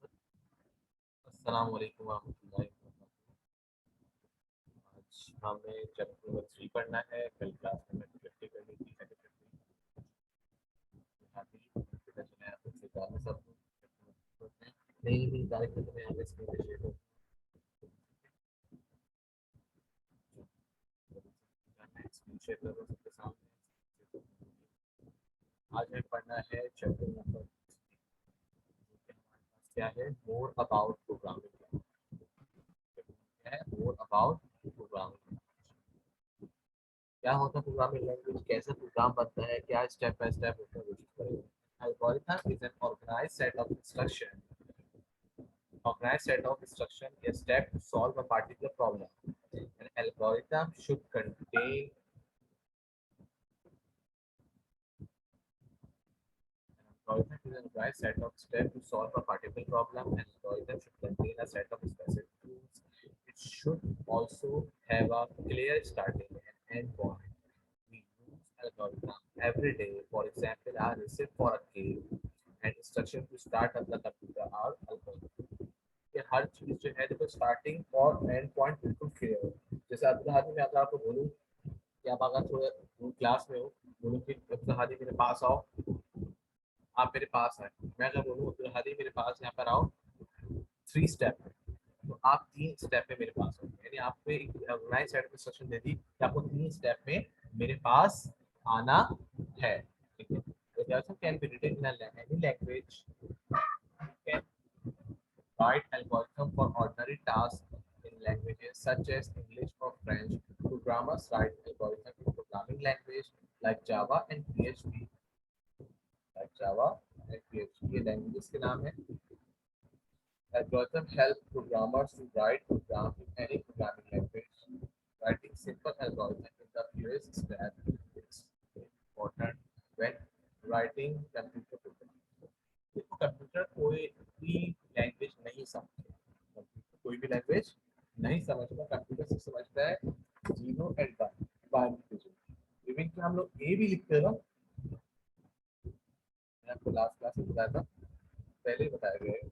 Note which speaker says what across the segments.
Speaker 1: अस्सलाम वालेकुम वरहमतुल्लाहि वबरकातुहू। आज हमें चैप्टर नंबर 3 पढ़ना है। कल क्लास में मैंने 50 कर ली थी, सेकंड 50 पता चला आपको सिखाने सब नहीं नहीं डायरेक्ट तो मैं आगे स्क्रीन पे शेयर स्क्रीन शेयर कर रहा हूँ सबके सामने। आज हमें पढ़ना है चैप्टर नंबर क्या है, मोर अबाउट प्रोग्रामिंग। क्या है मोर अबाउट प्रोग्रामिंग, क्या होता है प्रोग्रामिंग लैंग्वेज, कैसे प्रोग्राम बनता है, क्या स्टेप बाय स्टेप होता है, वो चीज करेंगे। Algorithm is an organised set of instruction, organized set of instruction, a step to solve a particular problem. An algorithm should contain algorithm is an organized set of steps to solve a particular problem. An algorithm should contain a set of specific tools. It should also have a clear starting and end point. We use algorithm every day. For example, our receipt for a game and instruction to start up the computer are algorithm. कि हर चीज जो है देखो starting और and point बिल्कुल clear हो। जैसे अब्दुल हादी मैं अगर आपको बोलूँ कि आप अगर थोड़ा क्लास में हो, बोलूँ कि अब्दुल हादी मेरे पास आओ, आप मेरे पास आए। मैं अगर बोलूँ अब्दुल हादी मेरे पास यहाँ पर आओ, 3 स्टेप है, तो आप 3 स्टेप में मेरे पास हो, यानी आपको एक ऑर्गेनाइज सेट इंस्ट्रक्शन दे दी कि आपको 3 स्टेप में मेरे पास आना है। ठीक है, तो can be written in any language, can write algorithm for ordinary tasks in languages such as English or French. Programmers write algorithm in programming language like Java and PHP. Like Java and PHP, ये languages के नाम है। Algorithm help programmers to write program in any programming language. Writing simple algorithm in the fewest step is important when writing computer program. देखो computer कोई भी language नहीं समझता, computer कोई भी लैंग्वेज नहीं समझता। कंप्यूटर से समझता है zero and one, binary digit. Even कि हम लोग ए भी लिखते हैं ना, मैं आपको लास्ट क्लास में बताया था, पहले ही बताया गया है।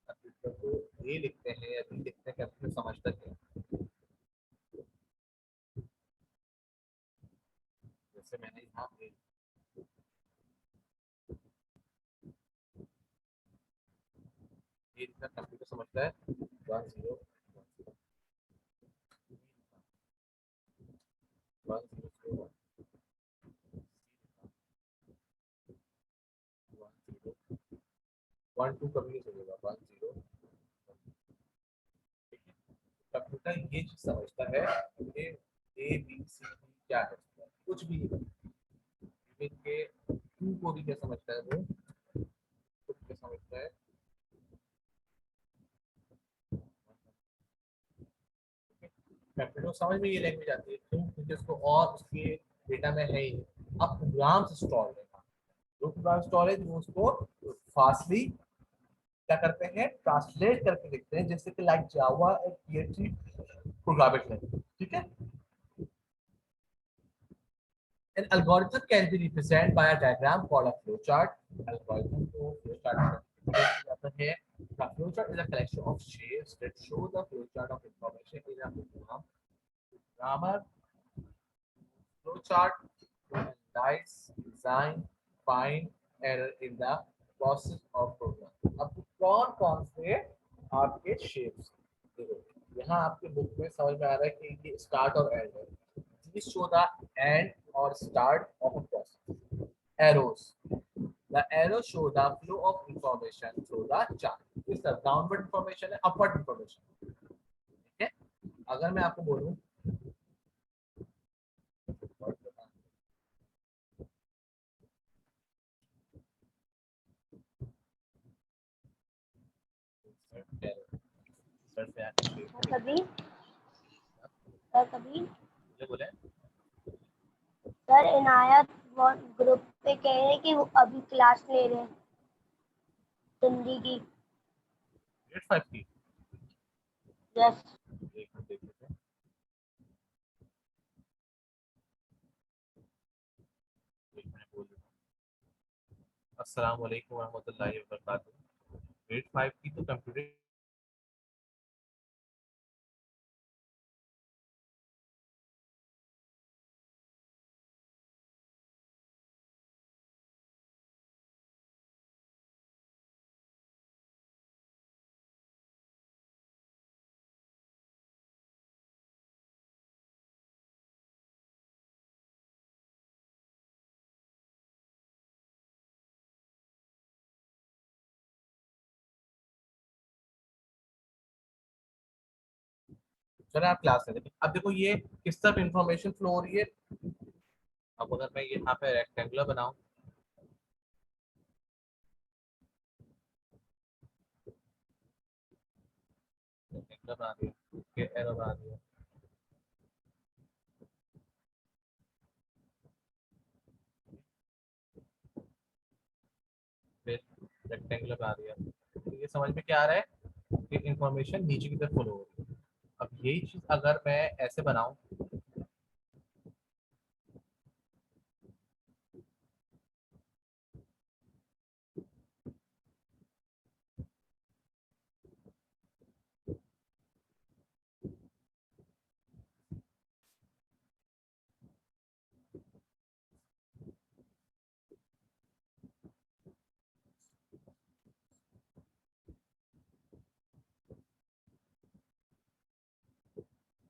Speaker 1: कंप्यूटर को ए लिखते हैं या बी लिखते हैं, कंप्यूटर समझता क्या है। जैसे मैंने यहाँ ए लिखा, कंप्यूटर समझता है 10 10 1 2 कभी नहीं चलेगा, 10। कंप्यूटर ये चीज समझता है कि ए बी सी डी क्या है, कुछ भी नहीं। इवन के टू को भी क्या समझता है वो, कुछ क्या समझता है। कंप्यूटर समझ में ये लैंग्वेज आती है, क्यों? क्योंकि उसको और उसके डेटा में है ही नहीं। अब प्रोग्राम इंस्टॉल है, जो प्रोग्राम इंस्टॉल है वो उसको फास्टली क्या करते हैं, ट्रांसलेट करके लिखते हैं, जैसे कि like Java and PHP programming language. ठीक है, an algorithm can be represented by a diagram called a flowchart. Algorithm को flowchart में represent जाता है। The flowchart is a collection of shapes that show the flowchart of information in a program. Programmer flowchart to analyze, design, find error in the process of program. अब कौन कौन से आपके shapes देखो, यहाँ आपके बुक में समझ में आ रहा है कि ये स्टार्ट और एंड है। These show the end or start of a process. Arrows. The arrows show the flow of information through the chart. इस तरह downward information है, upward information। ठीक है, अगर मैं आपको बोलूं
Speaker 2: कभी कभी
Speaker 1: बोले
Speaker 2: सर इनायत ग्रुप पे कह रहे हैं कि वो अभी क्लास ले रहे हैं हिंदी की।
Speaker 1: ग्रेड 5 की।
Speaker 2: यस
Speaker 1: एक मिनट देख लेते हैं। एक मिनट अस्सलाम वालेकुम रहमतुल्लाहि व बरकातुहू। ग्रेड 5 की तो कंप्यूटर चलो आप क्लास में देखिए। अब देखो ये किस तरफ इंफॉर्मेशन फ्लो हो रही है। अब अगर मैं यहाँ पे रेक्टेंगुलर बनाऊं, रेक्टेंगुलर बना दिया, फिर एरो बना दिया, फिर रेक्टेंगुलर बना दिया, तो ये समझ में क्या आ रहा है कि इंफॉर्मेशन नीचे की तरफ फ्लो हो रही है। अब यही चीज अगर मैं ऐसे बनाऊं,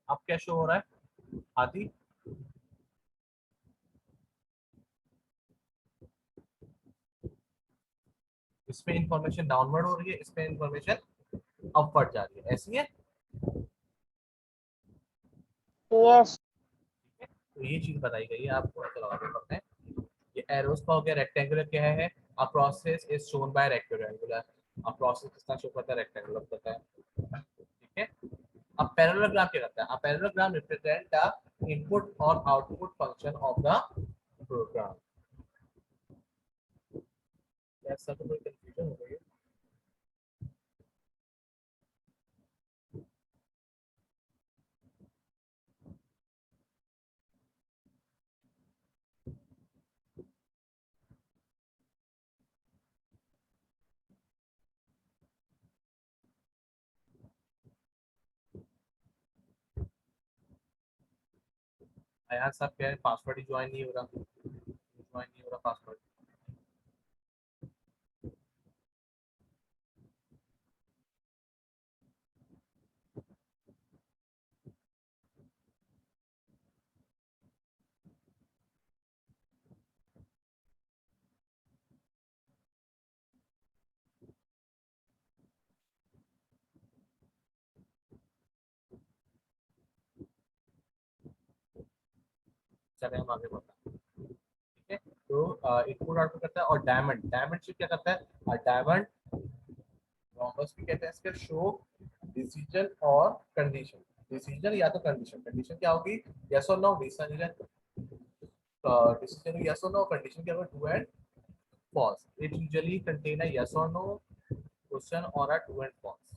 Speaker 1: अब क्या शो हो रहा है आदि, इसमें इंफॉर्मेशन डाउनवर्ड हो रही है, इसमें इंफॉर्मेशन अपवर्ड जा रही है, ऐसी है।
Speaker 2: यस।
Speaker 1: तो ये चीज बताई गई है, आपको ऐसा लगा के पढ़ना है। ये एरोस का हो गया। रेक्टेंगुलर क्या है? A process is shown by rectangular. A process किसका शो करता है? रेक्टेंगुलर करता है, ठीक है। अब पैरेललोग्राम क्या करता है? A parallelogram represent the input और output function of the program. ऐसा तो कोई कंफ्यूजन हो गई है? अयान साहब कह रहे हैं पासवर्ड ही ज्वाइन नहीं हो रहा, ज्वाइन नहीं हो रहा पासवर्ड। चले हम आगे बढ़ते हैं, ठीक है। तो इनपुट आउटपुट करता है। और डायमंड, डायमंड शिफ्ट क्या करता है? डायमंड रोम्बस भी कहते हैं इसके, शो डिसीजन और कंडीशन। डिसीजन या तो कंडीशन, कंडीशन क्या होगी? यस और नो। डिसीजन, डिसीजन यस और नो, कंडीशन क्या होगा? True and false. It usually contain a yes or no question or a true and false.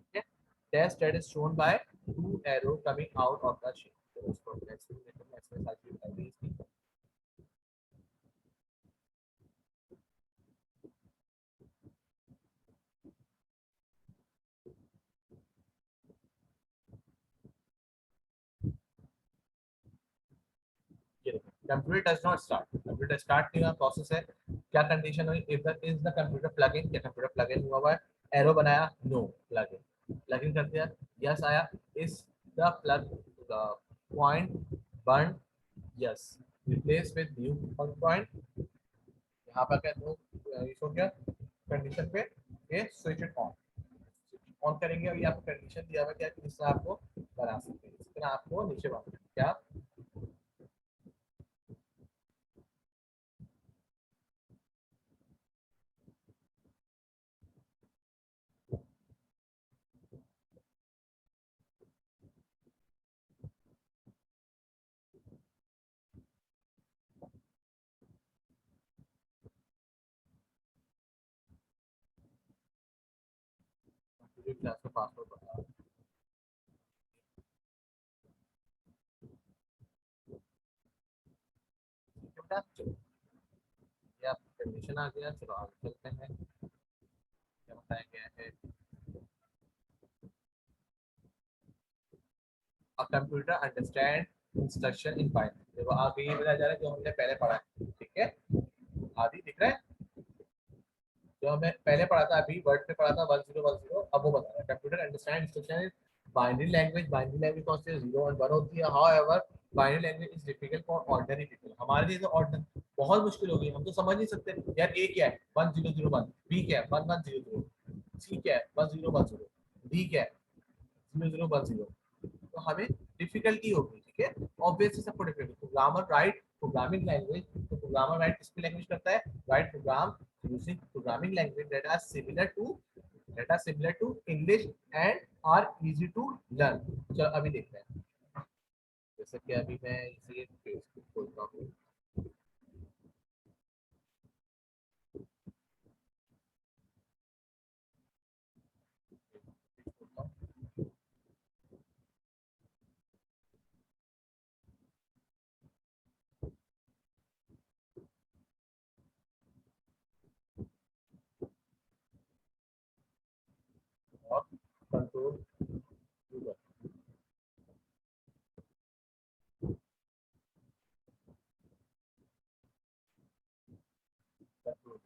Speaker 1: Okay? Test that is shown by two arrow coming out of the shape. तो उसको ऐसे साथ ही बता दी इसकी। ये देखो, computer does not start, computer start नहीं हुआ, प्रोसेस है। क्या कंडीशन हुई? If the is the computer plug in, क्या कंप्यूटर प्लग इन हुआ है? एरो बनाया, no plug in, plug in कर दिया, यस आया। Is the plug point burn, yes. Replace with new point, यहाँ पर क्या दो इसको क्या कंडीशन पे ये स्विच इट ऑन, ऑन करेंगे। और ये आपको कंडीशन दिया हुआ क्या कि इससे आपको बना सकते हैं, इस तरह आपको नीचे बांध क्या। क्लास का पासवर्ड बता, क्या, चलो ये आप कंडीशन आ गया, चलो आगे चलते हैं। क्या बताया गया है, a computer understand instruction in binary। देखो आगे ये बताया जा रहा है जो हमने पहले पढ़ा है, ठीक है, आदि दिख रहा है, जो हमें पहले पढ़ा था, अभी वर्ड में पढ़ा था 1010, अब वो बता रहा है computer understand instruction in binary language. Binary language कौन सी है, 0 और 1 होती है। However binary language is difficult for ordinary people. हमारे लिए तो ऑर्डिनरी बहुत मुश्किल होगी, हम तो समझ नहीं सकते यार ए क्या है 1001, बी क्या है 1100, सी क्या है 1010, डी क्या है 0010, तो हमें डिफिकल्टी होगी, ठीक है, ऑब्वियसली सबको difficulty. Programmer write programming language, तो प्रोग्रामर राइट किस पे लैंग्वेज करता है, write program using programming language that are similar to English and are easy to learn. चलो अभी देखते हैं, जैसे कि अभी मैं इसे फेसबुक खोलता हूँ, और कंट्रोल कंट्रोल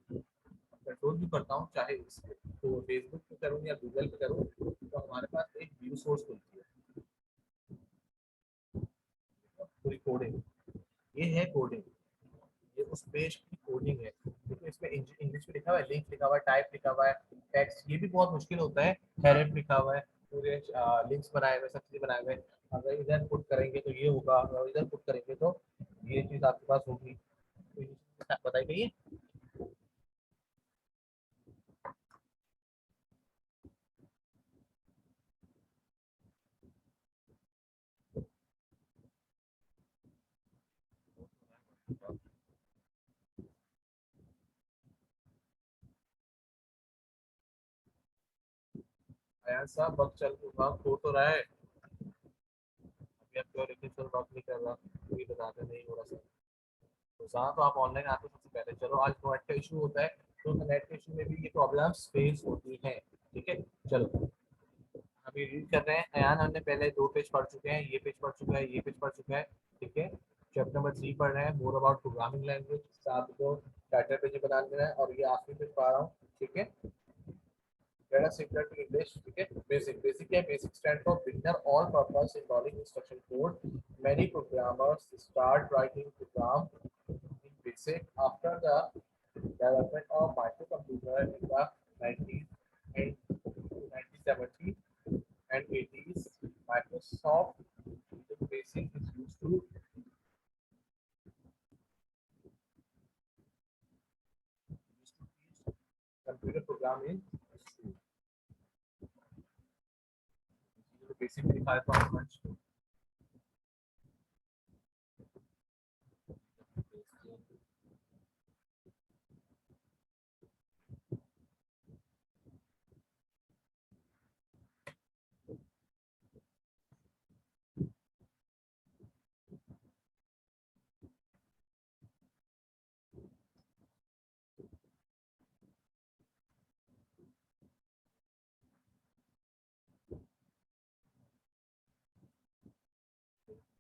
Speaker 1: कंट्रोल भी करता हूँ, चाहे इस तो फेसबुक पे करूँ या गूगल पे करूँ, तो हमारे पास एक व्यू सोर्स खुलती है, पूरी कोडिंग, ये है कोडिंग, ये उस पेज की कोडिंग है, क्योंकि इसमें इंग्लिश में लिखा हुआ है, लिंक लिखा हुआ है, टाइप लिखा हुआ है, टेक्स्ट, ये भी बहुत मुश्किल होता है, हेरेट लिखा हुआ है, पूरे लिंक्स बनाए हुए, सब चीजें बनाए हुए। अगर इधर पुट करेंगे तो ये होगा, अगर इधर पुट करेंगे तो ये चीज आपके पास होगी, तो ये चीज़ बताई गई है। अयान साहब वक्त चल वक्त हो तो रहा है, अभी आप क्यों लेकिन सर वक्त नहीं कर रहा, कोई बताते नहीं हो रहा सर, तो जहाँ तो आप ऑनलाइन आते हो सबसे पहले, चलो आज नेट का इशू होता है, तो नेट के इशू में भी ये प्रॉब्लम्स फेस होती हैं, ठीक है। चलो अभी रीड कर रहे हैं, अयान हमने पहले 2 पेज पढ़ चुके हैं, ये पेज पढ़ चुका है, ये पेज पढ़ चुका है, ठीक है। चैप्टर नंबर 3 पढ़ रहे हैं, मोर अबाउट प्रोग्रामिंग लैंग्वेज, साथ को टाइटल पेज बना देना है, और ये आखिरी पेज पढ़ रहा हूँ, ठीक है। Let us similar to English, ठीक है। बेसिक क्या है, basic stand for beginner all purpose involving instruction code. Many programmers start writing program in basic after the development of microcomputer in the 90s and 1970 and 80s. Microsoft Visual Basic is used to teach computer programming in school. Visual Basic में लिखा है तो much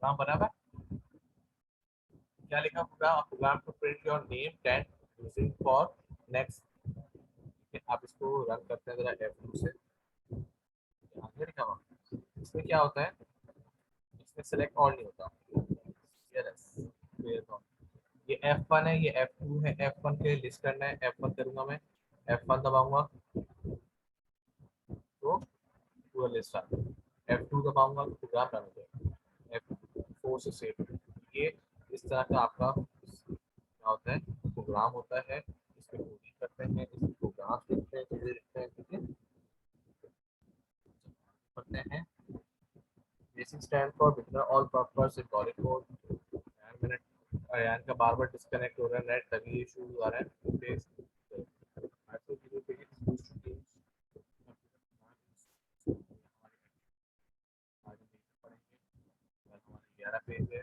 Speaker 1: काम बना हुआ है, क्या लिखा program, program to print your name ten using for next. आप इसको रन करते हैं जरा F2 से, आगे लिखा हुआ, इसमें क्या होता है, इसमें सेलेक्ट ऑल नहीं होता, ये F1 है, ये F2 है, F1 के लिए लिस्ट करना है, F1 करूंगा मैं, F1 दबाऊंगा तो पूरा लिस्ट आ गया, F2 दबाऊंगा तो प्रोग्राम रन हो जाएगा, F4 से सेव। ये इस तरह का आपका क्या होता है, प्रोग्राम होता है, इसमें कोडिंग करते हैं, इसमें प्रोग्राम लिखते हैं, चीजें लिखते हैं, ठीक है, पढ़ते हैं। Basic stand for beginner all purpose symbolic code. मैंने अयान का बार बार डिस्कनेक्ट हो रहा है नेट, तभी इशू आ रहा है, बेस हमारे 11 पेज है,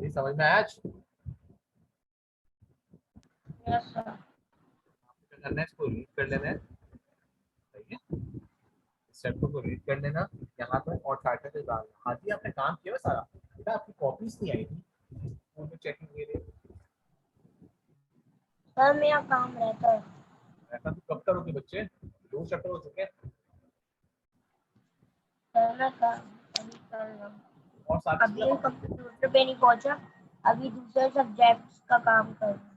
Speaker 1: अभी समझ में आया आज?
Speaker 2: Yes sir.
Speaker 1: आपको क्या करना है, इसको रीड कर लेना है, सही है, चैप्टर को रीड कर लेना, यहाँ पर और टाइटल डालना। हाँ जी, आपने काम किया सारा बेटा, आपकी कॉपीज नहीं आई थी उनको चेकिंग के लिए।
Speaker 2: सर मेरा काम रहता है।
Speaker 1: ऐसा तो कब करोगे बच्चे, 2 चैप्टर हो चुके हैं
Speaker 2: सर मैं काम अभी कर रहा हूँ।
Speaker 1: और सारी चीजें
Speaker 2: अभी कंप्यूटर पे नहीं पहुंचा, अभी दूसरे सब्जेक्ट्स का काम कर रहा हूँ।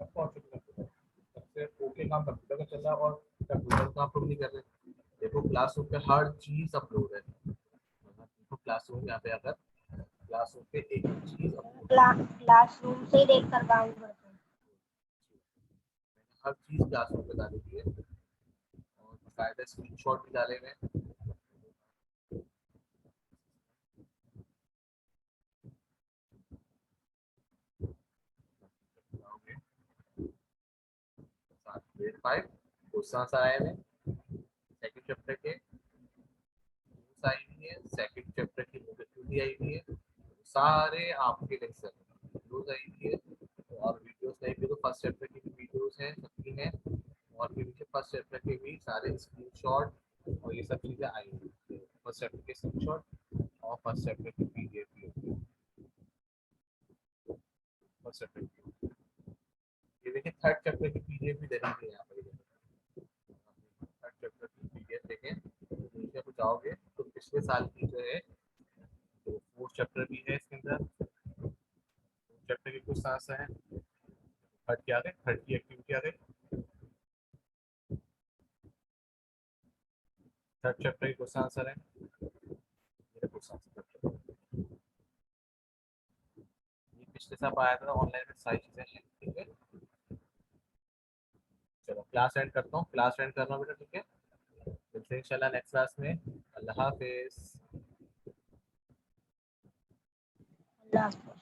Speaker 1: कब पहुंच चुके हैं सबसे ओके, काम कंप्यूटर का चल रहा है और कंप्यूटर का अपलोड नहीं कर रहे। देखो क्लासरूम पे हर चीज अपलोड है, देखो क्लासरूम यहाँ पे अगर क्लासरूम पे एक चीज अपलोड,
Speaker 2: क्लासरूम से ही देख कर काम करता हूँ।
Speaker 1: हर चीज क्लासरूम पे डाली हुई है और बाकायदा स्क्रीनशॉट भी डाले हुए हैं। ग्रेड 5 क्वेश्चंस आए हैं सेकंड चैप्टर के, आई हुई है सेकंड चैप्टर की मोटिविटी आई हुई है, सारे आपके लेक्चर वीडियोस आई हुई है और वीडियोस नहीं भी तो फर्स्ट चैप्टर की भी वीडियोस हैं सबकी हैं, और फिर नीचे फर्स्ट चैप्टर के भी सारे स्क्रीनशॉट और ये सब चीजें आई हुई है, फर्स्ट चैप्टर के स्क्रीनशॉट और फर्स्ट चैप्टर की पीडीएफ भी होती है। फर्स्ट चैप्टर की ये देखिए, थर्ड चैप्टर की पीडीएफ भी दे दी है यहाँ पर, थर्ड चैप्टर की पीडीएफ देखें, नीचे आप जाओगे तो पिछले साल की जो है, तो फोर्थ चैप्टर भी है इसके अंदर, चैप्टर के कुछ सांस हैं, थर्ड की आ गए, थर्ड की एक्टिविटी आ गई, थर्ड चैप्टर के क्वेश्चन आंसर है, ये क्वेश्चन आंसर ये पिछले साल आया था ऑनलाइन में, सारी चीजें हैं, ठीक है। चलो क्लास एंड करता हूँ, क्लास एंड करना बेटा, ठीक है, मिलते हैं इंशाल्लाह नेक्स्ट क्लास में, अल्लाह हाफिज।
Speaker 2: अल्लाह हाफ़िज़।